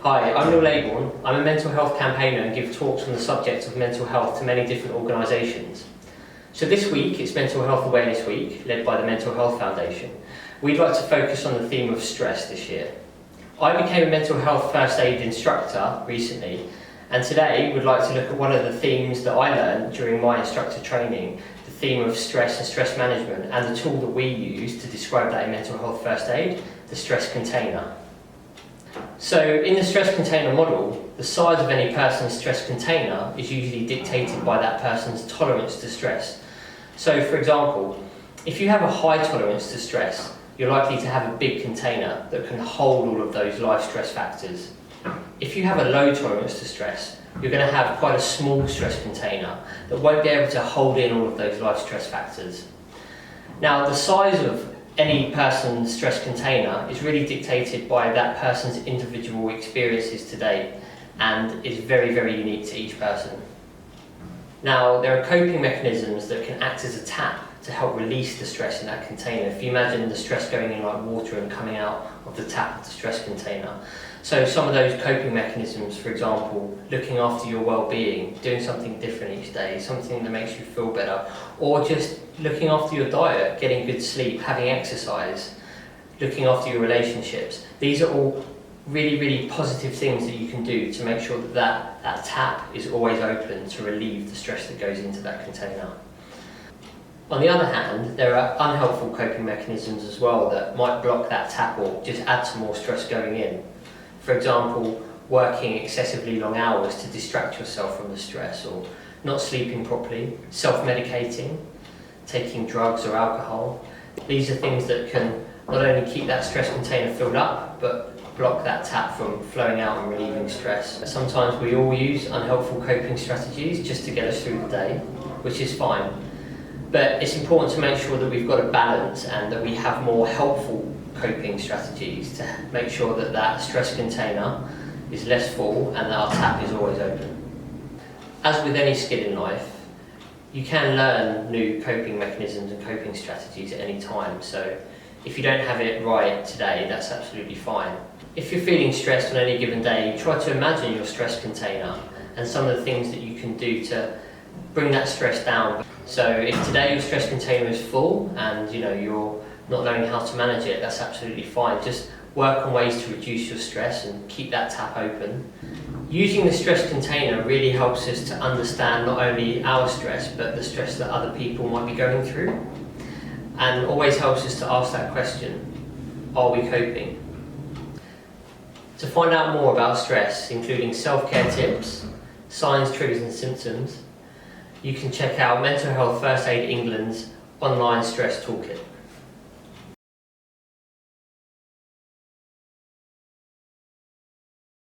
Hi, I'm Neil Laybourn. I'm a mental health campaigner and give talks on the subject of mental health to many different organisations. So this week it's Mental Health Awareness Week, led by the Mental Health Foundation. We'd like to focus on the theme of stress this year. I became a mental health first aid instructor recently, and today we'd like to look at one of the themes that I learned during my instructor training, the theme of stress and stress management, and the tool that we use to describe that in mental health first aid, the stress container. So in the stress container model, the size of any person's stress container is usually dictated by that person's tolerance to stress. So for example, if you have a high tolerance to stress, you're likely to have a big container that can hold all of those life stress factors. If you have a low tolerance to stress, you're going to have quite a small stress container that won't be able to hold in all of those life stress factors. Now, the size of any person's stress container is really dictated by that person's individual experiences to date and is very, very unique to each person. Now, there are coping mechanisms that can act as a tap to help release the stress in that container. If you imagine the stress going in like water and coming out of the tap of the stress container. So some of those coping mechanisms, for example, looking after your well-being, doing something different each day, something that makes you feel better, or just looking after your diet, getting good sleep, having exercise, looking after your relationships. These are all really, really positive things that you can do to make sure that that tap is always open to relieve the stress that goes into that container. On the other hand, there are unhelpful coping mechanisms as well that might block that tap or just add to more stress going in. For example, working excessively long hours to distract yourself from the stress, or not sleeping properly, self-medicating, taking drugs or alcohol. These are things that can not only keep that stress container filled up, but block that tap from flowing out and relieving stress. Sometimes we all use unhelpful coping strategies just to get us through the day, which is fine. But it's important to make sure that we've got a balance and that we have more helpful coping strategies to make sure that that stress container is less full and that our tap is always open. As with any skill in life, you can learn new coping mechanisms and coping strategies at any time. So if you don't have it right today, that's absolutely fine. If you're feeling stressed on any given day, try to imagine your stress container and some of the things that you can do to bring that stress down. So if today your stress container is full and you're not knowing how to manage it, that's absolutely fine. Just work on ways to reduce your stress and keep that tap open. Using the stress container really helps us to understand not only our stress, but the stress that other people might be going through. And always helps us to ask that question, are we coping? To find out more about stress, including self-care tips, signs, triggers and symptoms, you can check out Mental Health First Aid England's online stress toolkit.